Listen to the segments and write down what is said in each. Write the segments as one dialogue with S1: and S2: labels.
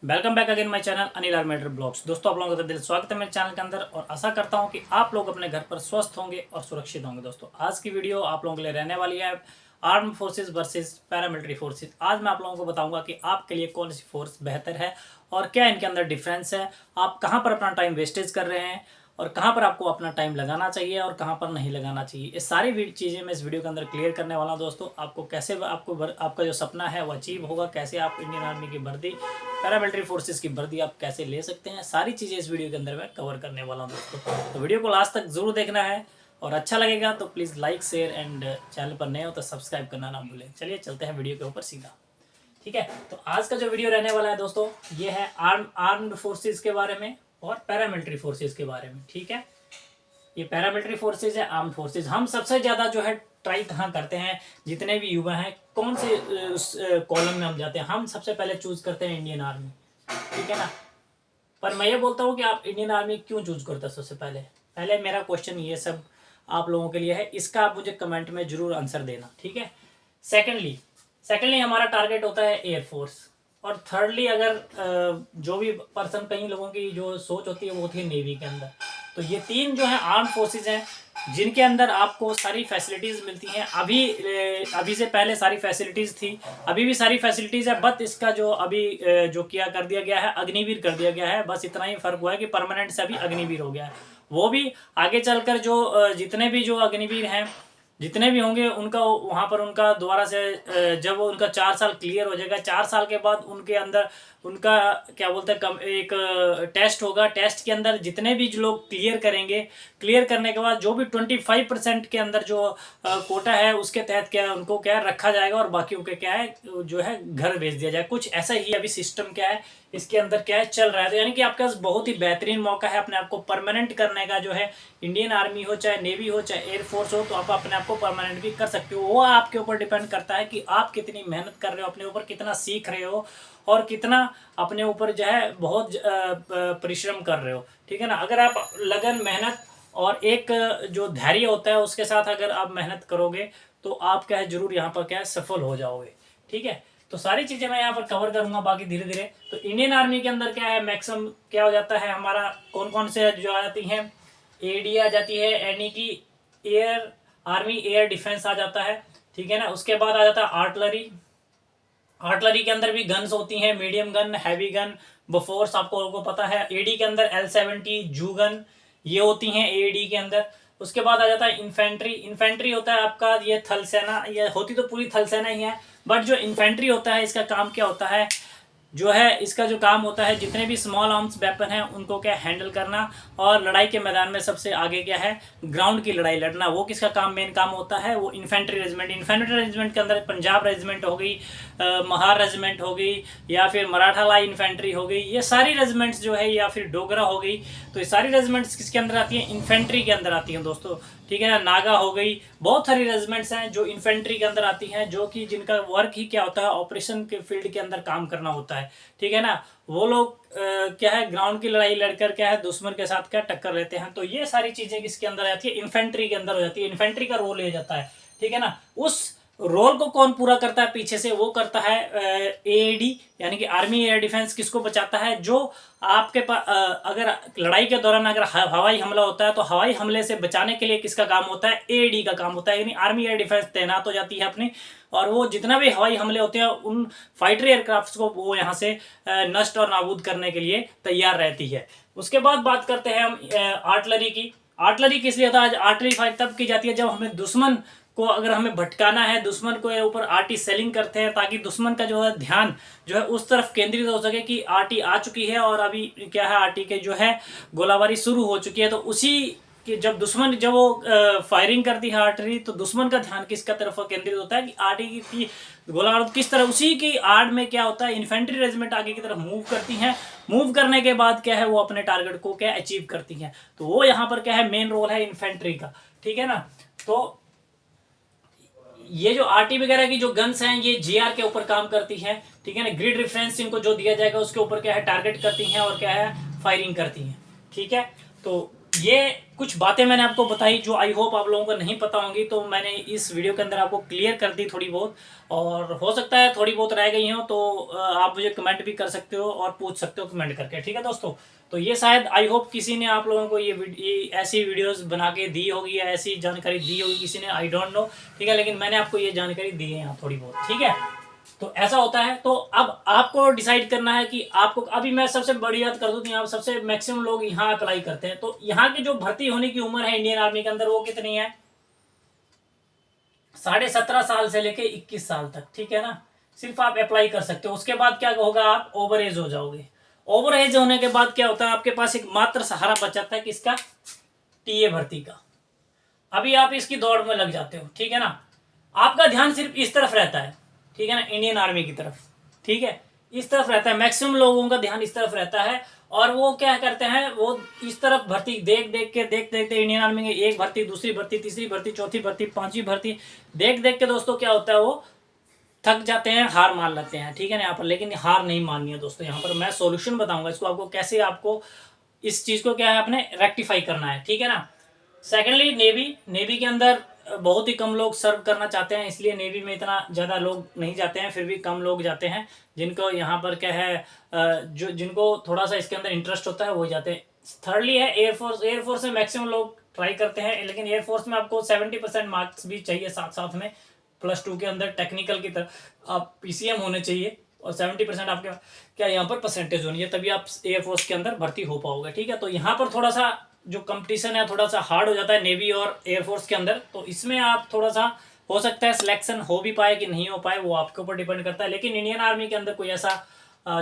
S1: Welcome back again my channel Anil आर्मेटर blogs. दोस्तों, आप लोगों का दिल स्वागत है मेरे चैनल के अंदर और आशा करता हूं कि आप लोग अपने घर पर स्वस्थ होंगे और सुरक्षित होंगे। दोस्तों, आज की वीडियो आप लोगों के लिए रहने वाली है arm forces versus paramilitary forces. आज मैं आप लोगों को बताऊंगा कि आपके लिए कौन सी फोर्स बेहतर है और क्या इनके अंदर डिफरेंस है, आप कहाँ पर अपना टाइम वेस्टेज कर रहे हैं और कहाँ पर आपको अपना टाइम लगाना चाहिए और कहाँ पर नहीं लगाना चाहिए। ये सारी चीज़ें मैं इस वीडियो के अंदर क्लियर करने वाला हूँ। दोस्तों, आपको कैसे आपका जो सपना है वो अचीव होगा, कैसे आप इंडियन आर्मी की वर्दी, पैरामिलिट्री फोर्सेस की वर्दी आप कैसे ले सकते हैं, सारी चीज़ें इस वीडियो के अंदर मैं कवर करने वाला हूँ। दोस्तों, तो वीडियो को लास्ट तक जरूर देखना है और अच्छा लगेगा तो please like share and channel पर नए हो तो सब्सक्राइब करना ना भूलें। चलिए चलते हैं वीडियो के ऊपर सीधा। ठीक है, तो आज का जो वीडियो रहने वाला है दोस्तों, ये है आर्म्ड फोर्सेस के बारे में और पैरामिलिट्री फोर्सेस के बारे में। ठीक है, ये पैरामिलिट्री फोर्सेज है, आर्म्ड फोर्सेज। हम सबसे ज़्यादा जो है ट्राई कहाँ करते हैं, जितने भी युवा हैं कौन से उस कॉलम में हम जाते हैं, हम सबसे पहले चूज करते हैं इंडियन आर्मी। ठीक है ना, पर मैं ये बोलता हूँ कि आप इंडियन आर्मी क्यों चूज करते हैं। सबसे पहले पहले मेरा क्वेश्चन ये सब आप लोगों के लिए है, इसका आप मुझे कमेंट में जरूर आंसर देना। ठीक है, सेकेंडली हमारा टारगेट होता है एयरफोर्स। और थर्डली अगर जो भी पर्सन, कई लोगों की जो सोच होती है वो होती है नेवी के अंदर। तो ये तीन जो है आर्म फोर्सेज हैं जिनके अंदर आपको सारी फैसिलिटीज़ मिलती हैं। अभी से पहले सारी फैसिलिटीज़ थी, अभी भी सारी फैसिलिटीज़ है, बट इसका जो अभी जो किया कर दिया गया है, अग्निवीर कर दिया गया है। बस इतना ही फ़र्क हुआ है कि परमानेंट से अभी अग्निवीर हो गया है। वो भी आगे चलकर जो जितने भी जो अग्निवीर हैं, जितने भी होंगे उनका वहाँ पर उनका दोबारा से जब वो उनका 4 साल क्लियर हो जाएगा, 4 साल के बाद उनके अंदर उनका क्या बोलते हैं एक टेस्ट होगा। टेस्ट के अंदर जितने भी जो लोग क्लियर करेंगे, क्लियर करने के बाद जो भी 25% के अंदर जो कोटा है उसके तहत क्या है, उनको क्या है रखा जाएगा और बाकी उनके क्या है जो है घर भेज दिया जाए। कुछ ऐसा ही अभी सिस्टम क्या है इसके अंदर क्या है चल रहा है। तो यानी कि आपके पास बहुत ही बेहतरीन मौका है अपने आप को परमानेंट करने का। जो है इंडियन आर्मी हो, चाहे नेवी हो, चाहे एयरफोर्स हो, तो आप अपने आप को परमानेंट भी कर सकते हो। वो आपके ऊपर डिपेंड करता है कि आप कितनी मेहनत कर रहे हो, अपने ऊपर कितना सीख रहे हो और कितना अपने ऊपर जो है बहुत परिश्रम कर रहे हो। ठीक है ना, अगर आप लगन, मेहनत और एक जो धैर्य होता है उसके साथ अगर आप मेहनत करोगे तो आप क्या है जरूर यहाँ पर क्या है सफल हो जाओगे। ठीक है, तो सारी चीज़ें मैं यहाँ पर कवर करूँगा बाकी धीरे धीरे। तो इंडियन आर्मी के अंदर क्या है मैक्सिमम क्या हो जाता है हमारा, कौन कौन से जो आ जाती हैं, एडी आ जाती है, यानी कि एयर आर्मी एयर डिफेंस आ जाता है। ठीक है ना, उसके बाद आ जाता है आर्टलरी। आर्टलरी के अंदर भी गन्स होती हैं, medium gun, heavy gun, Bofors आपको लोगों को पता है। एडी के अंदर L70 जू गन ये होती हैं एडी के अंदर। उसके बाद आ जाता है इन्फेंट्री। इन्फेंट्री होता है आपका ये थल सेना, ये होती तो पूरी थल सेना ही है, बट जो इन्फेंट्री होता है इसका काम क्या होता है, जो है इसका जो काम होता है जितने भी स्मॉल आर्म्स वेपन हैं उनको क्या हैंडल करना और लड़ाई के मैदान में सबसे आगे क्या है ग्राउंड की लड़ाई लड़ना। वो किसका काम, मेन काम होता है वो इन्फेंट्री रेजिमेंट। इन्फेंट्री रेजिमेंट के अंदर पंजाब रेजिमेंट हो गई, महार रेजिमेंट हो गई, या फिर मराठा लाई इन्फेंट्री हो गई, ये सारी रेजिमेंट्स जो है, या फिर डोगरा हो गई। तो ये सारी रेजिमेंट्स किसके अंदर आती हैं, इन्फेंट्री के अंदर आती हैं दोस्तों। ठीक है ना, नागा हो गई, बहुत सारी रेजिमेंट्स हैं जो इन्फेंट्री के अंदर आती हैं, जो कि जिनका वर्क ही क्या होता है ऑपरेशन के फील्ड के अंदर काम करना होता है। ठीक है ना, वो लोग क्या है ग्राउंड की लड़ाई लड़कर क्या है दुश्मन के साथ क्या टक्कर लेते हैं। तो ये सारी चीजें किसके अंदर आती है, इन्फेंट्री के अंदर हो जाती है। इन्फेंट्री का रोल ले जाता है। ठीक है ना, उस रोल को कौन पूरा करता है पीछे से, वो करता है एएडी, यानी कि आर्मी एयर डिफेंस। किसको बचाता है, जो आपके पास अगर लड़ाई के दौरान अगर हवाई हमला होता है तो हवाई हमले से बचाने के लिए किसका काम होता है, एएडी का काम होता है। यानी आर्मी एयर डिफेंस तैनात हो जाती है अपनी, और वो जितना भी हवाई हमले होते हैं उन फाइटर एयरक्राफ्ट को वो यहाँ से नष्ट और नाबूद करने के लिए तैयार रहती है। उसके बाद बात करते हैं हम आर्टलरी की। आर्टलरी किस लिए होता है, आर्टलरी फायर तब की जाती है जब हमें दुश्मन को अगर हमें भटकाना है, दुश्मन को ऊपर आरटी सेलिंग करते हैं ताकि दुश्मन का जो है ध्यान जो है उस तरफ केंद्रित हो सके कि आरटी आ चुकी है और अभी क्या है आरटी के जो है गोलाबारी शुरू हो चुकी है। तो उसी कि जब वो फायरिंग करती है आर्टरी, तो दुश्मन का ध्यान किसका तरफ केंद्रित होता है कि आरटी की गोलाबारी किस तरह, उसी की आड़ में क्या होता है इन्फेंट्री रेजिमेंट आगे की तरफ मूव करती हैं। मूव करने के बाद क्या है वो अपने टारगेट को क्या अचीव करती हैं। तो वो यहाँ पर क्या है मेन रोल है इन्फेंट्री का। ठीक है ना, तो ये जो आरटी वगैरह की जो गन्स हैं ये जीआर के ऊपर काम करती हैं। ठीक है ना, ग्रिड रेफरेंस इनको जो दिया जाएगा उसके ऊपर क्या है टारगेट करती हैं और क्या है फायरिंग करती हैं। ठीक है, तो ये कुछ बातें मैंने आपको बताई जो आई होप आप लोगों को नहीं पता होंगी, तो मैंने इस वीडियो के अंदर आपको क्लियर कर दी थोड़ी बहुत, और हो सकता है थोड़ी बहुत रह गई हो तो आप मुझे कमेंट भी कर सकते हो और पूछ सकते हो कमेंट करके, ठीक है दोस्तों। तो ये शायद आई होप किसी ने आप लोगों को ये ऐसी वीडियोस बना के दी होगी या ऐसी जानकारी दी होगी किसी ने, आई डोंट नो, ठीक है, लेकिन मैंने आपको ये जानकारी दी है यहाँ थोड़ी बहुत, ठीक है। तो ऐसा होता है। तो अब आपको डिसाइड करना है कि आपको, अभी मैं सबसे बड़ी बात कर दूं तो यहाँ सबसे मैक्सिमम लोग यहाँ अप्लाई करते हैं। तो यहाँ की जो भर्ती होने की उम्र है इंडियन आर्मी के अंदर वो कितनी है, 17.5 साल से लेके 21 साल तक, ठीक है ना। सिर्फ आप अप्लाई कर सकते हो। उसके बाद क्या होगा, आप ओवर एज हो जाओगे। ओवर एज होने के बाद क्या होता है, आपके पास एक मात्र सहारा बचाता है किसका, टीए भर्ती का। अभी आप इसकी दौड़ में लग जाते हो, ठीक है ना। आपका ध्यान सिर्फ इस तरफ रहता है, ठीक है ना, इंडियन आर्मी की तरफ, ठीक है, इस तरफ रहता है। मैक्सिमम लोगों का ध्यान इस तरफ रहता है, और वो क्या करते हैं, वो इस तरफ भर्ती देख देख के इंडियन आर्मी में एक भर्ती, दूसरी भर्ती, तीसरी भर्ती, चौथी भर्ती, पांचवी भर्ती देख देख के दोस्तों क्या होता है, वो थक जाते हैं, हार मान लेते हैं, ठीक है ना यहाँ पर। लेकिन हार नहीं माननी है दोस्तों, यहाँ पर मैं सॉल्यूशन बताऊंगा इसको आपको, कैसे आपको इस चीज को क्या है अपने रेक्टिफाई करना है, ठीक है ना। सेकेंडली नेवी के अंदर बहुत ही कम लोग सर्व करना चाहते हैं, इसलिए नेवी में इतना ज़्यादा लोग नहीं जाते हैं, फिर भी कम लोग जाते हैं जिनको यहाँ पर क्या है, जो जिनको थोड़ा सा इसके अंदर इंटरेस्ट होता है वो जाते हैं। थर्डली है एयरफोर्स। एयरफोर्स में मैक्सिमम लोग ट्राई करते हैं, लेकिन एयरफोर्स में आपको 70% मार्क्स भी चाहिए, साथ साथ में +2 के अंदर टेक्निकल की तरफ आप PCM होने चाहिए, और 70% आपके क्या यहाँ पर परसेंटेज होनी है, तभी आप एयरफोर्स के अंदर भर्ती हो पाओगे, ठीक है। तो यहाँ पर थोड़ा सा जो कंपटीशन है थोड़ा सा हार्ड हो जाता है नेवी और एयरफोर्स के अंदर, तो इसमें आप थोड़ा सा हो सकता है सिलेक्शन हो भी पाए कि नहीं हो पाए, वो आपके ऊपर डिपेंड करता है। लेकिन इंडियन आर्मी के अंदर कोई ऐसा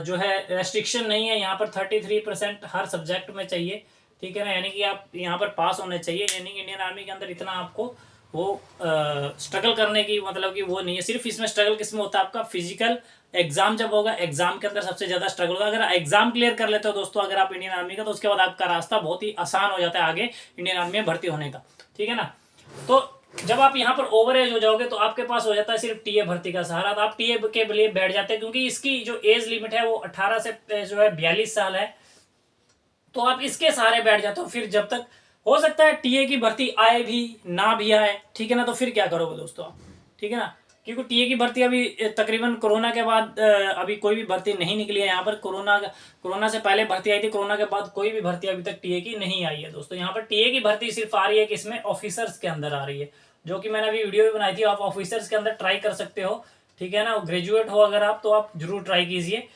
S1: जो है रेस्ट्रिक्शन नहीं है, यहाँ पर 33% हर सब्जेक्ट में चाहिए, ठीक है ना, यानी कि आप यहाँ पर पास होने चाहिए। यानी कि इंडियन आर्मी के अंदर इतना आपको वो स्ट्रगल करने की मतलब कि वो नहीं है। सिर्फ इसमें स्ट्रगल किस में होता है, आपका फिजिकल एग्जाम जब होगा, एग्जाम के अंदर सबसे ज्यादा स्ट्रगल होगा। अगर एग्जाम क्लियर कर लेते हो दोस्तों अगर आप इंडियन आर्मी का, तो उसके बाद आपका रास्ता बहुत ही आसान हो जाता है आगे इंडियन आर्मी में भर्ती होने का, ठीक है ना। तो जब आप यहाँ पर ओवर एज हो जाओगे तो आपके पास हो जाता है सिर्फ टीए भर्ती का सहारा, तो आप टीए के लिए बैठ जाते हैं, क्योंकि इसकी जो एज लिमिट है वो 18 से जो है 42 साल है, तो आप इसके सहारे बैठ जाते हो। फिर जब तक हो सकता है टीए की भर्ती आए भी ना भी आए, ठीक है ना, तो फिर क्या करोगे दोस्तों आप, ठीक है ना, क्योंकि टीए की भर्ती अभी तकरीबन कोरोना के बाद अभी कोई भी भर्ती नहीं निकली है यहाँ पर। कोरोना से पहले भर्ती आई थी, कोरोना के बाद कोई भी भर्ती अभी तक टीए की नहीं आई है दोस्तों। यहाँ पर टीए की भर्ती सिर्फ आ रही है किसमें, ऑफिसर्स के अंदर आ रही है, जो कि मैंने अभी वीडियो भी बनाई थी, आप ऑफिसर्स के अंदर ट्राई कर सकते हो, ठीक है ना। ग्रेजुएट हो अगर आप, तो आप जरूर ट्राई कीजिए,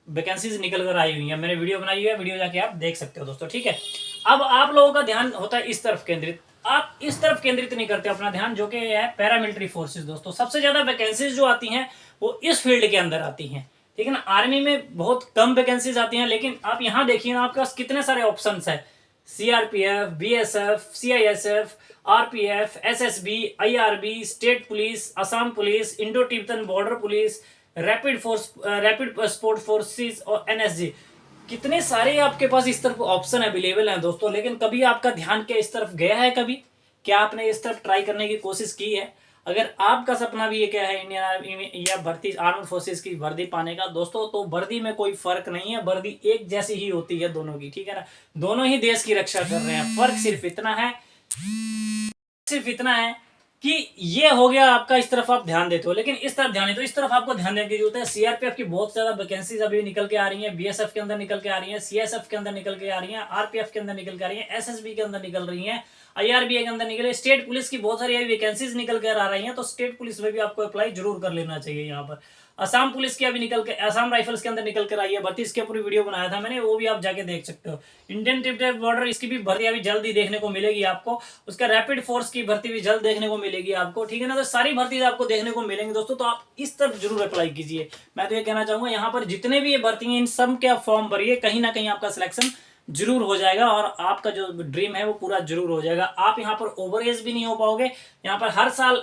S1: वैकेंसीज निकल कर आई हुई है, मैंने वीडियो बनाई हुई है, वीडियो जाके आप देख सकते हो दोस्तों, ठीक है। अब आप लोगों का ध्यान होता है इस तरफ केंद्रित, आप इस तरफ केंद्रित नहीं करते अपना ध्यान, जो कि है पैरामिलिट्री फोर्सेस दोस्तों। सबसे ज्यादा वैकेंसीज जो आती हैं वो इस फील्ड के अंदर आती हैं, ठीक है ना। आर्मी में बहुत कम वैकेंसीज आती हैं, लेकिन आप यहाँ देखिए ना, आपके पास कितने सारे ऑप्शन है, CRPF, BSF, CISF, RPF, SSB, IRB, state police, Assam police, Indo Tibetan border police, rapid sport forces और NSG। कितने सारे आपके पास इस तरफ ऑप्शन अवेलेबल हैं दोस्तों, लेकिन कभी आपका ध्यान क्या इस तरफ गया है, कभी क्या आपने इस तरफ ट्राई करने की कोशिश की है? अगर आपका सपना भी ये क्या है इंडियन आर्मी या भर्ती आर्म फोर्सेस की वर्दी पाने का दोस्तों, तो वर्दी में कोई फर्क नहीं है, वर्दी एक जैसी ही होती है दोनों की, ठीक है ना। दोनों ही देश की रक्षा कर रहे हैं, फर्क सिर्फ इतना है कि ये हो गया आपका, इस तरफ आप ध्यान देते हो, लेकिन इस तरफ ध्यान नहीं, तो इस तरफ आपको ध्यान देने की जरूरत है। CRPF की बहुत ज्यादा वैकेंसीज अभी निकल के आ रही हैं, BSF के अंदर निकल के आ रही हैं, CSF के अंदर निकल के आ रही हैं, RPF के अंदर निकल के आ रही हैं, SSB के अंदर निकल रही हैं, IRB के अंदर निकले, स्टेट पुलिस की बहुत सारी वैकेंसीज निकल कर आ रही हैं, तो स्टेट पुलिस में भी आपको अप्लाई जरूर कर लेना चाहिए। यहाँ पर असम पुलिस की अभी निकल के, असम राइफल्स के अंदर निकल कर आई है भर्ती, इसके पूरी वीडियो बनाया था मैंने, वो भी आप जाके देख सकते हो। इंडियन तिब्बत बॉर्डर, इसकी भी भर्ती अभी जल्दी देखने को मिलेगी आपको, उसका रैपिड फोर्स की भर्ती भी जल्द देखने को मिलेगी आपको, ठीक है ना। तो सारी भर्ती आपको देखने को मिलेंगी दोस्तों, तो आप इस तरफ जरूर अप्लाई कीजिए। मैं तो ये कहना चाहूंगा, यहाँ पर जितने भी ये भर्ती हैं इन सब के आप फॉर्म भरिए, कहीं ना कहीं आपका सिलेक्शन जरूर हो जाएगा, और आपका जो ड्रीम है वो पूरा जरूर हो जाएगा। आप यहाँ पर ओवर एज भी नहीं हो पाओगे, यहाँ पर हर साल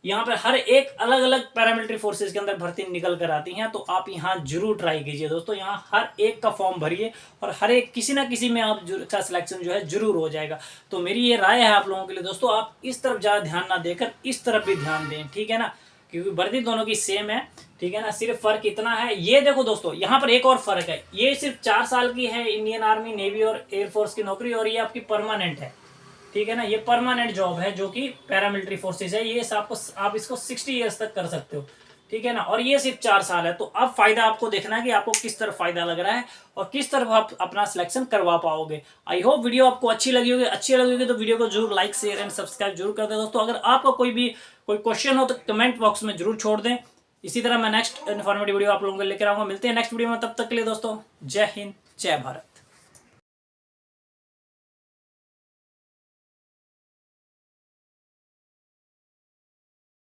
S1: यहाँ पर हर एक अलग अलग पैरामिलिट्री फोर्सेस के अंदर भर्ती निकल कर आती हैं, तो आप यहाँ जरूर ट्राई कीजिए दोस्तों। यहाँ हर एक का फॉर्म भरिए, और हर एक किसी ना किसी में आप अच्छा सिलेक्शन जो है जरूर हो जाएगा। तो मेरी ये राय है आप लोगों के लिए दोस्तों, आप इस तरफ ज़्यादा ध्यान ना देकर इस तरफ भी ध्यान दें, ठीक है ना। क्योंकि वर्दी दोनों की सेम है, ठीक है ना। सिर्फ फर्क इतना है, ये देखो दोस्तों यहाँ पर एक और फर्क है, ये सिर्फ 4 साल की है इंडियन आर्मी, नेवी और एयरफोर्स की नौकरी, और ये आपकी परमानेंट है, ठीक है ना। ये परमानेंट जॉब है जो कि पैरामिलिट्री फोर्सेज है, ये आप इसको 60 ईयर्स तक कर सकते हो, ठीक है ना। और ये सिर्फ 4 साल है। तो अब फायदा आपको देखना है कि आपको किस तरफ फायदा लग रहा है और किस तरफ आप अपना सिलेक्शन करवा पाओगे। आई होप वीडियो आपको अच्छी लगी होगी तो वीडियो को जरूर लाइक शेयर एंड सब्सक्राइब जरूर कर दें दोस्तों। अगर आपका कोई क्वेश्चन हो तो कमेंट बॉक्स में जरूर छोड़ दें। इसी तरह मैं नेक्स्ट इन्फॉर्मेटिव वीडियो आप लोगों को लेकर आऊंगा। मिलते हैं नेक्स्ट वीडियो में, तब तक के लिए दोस्तों जय हिंद जय भारत।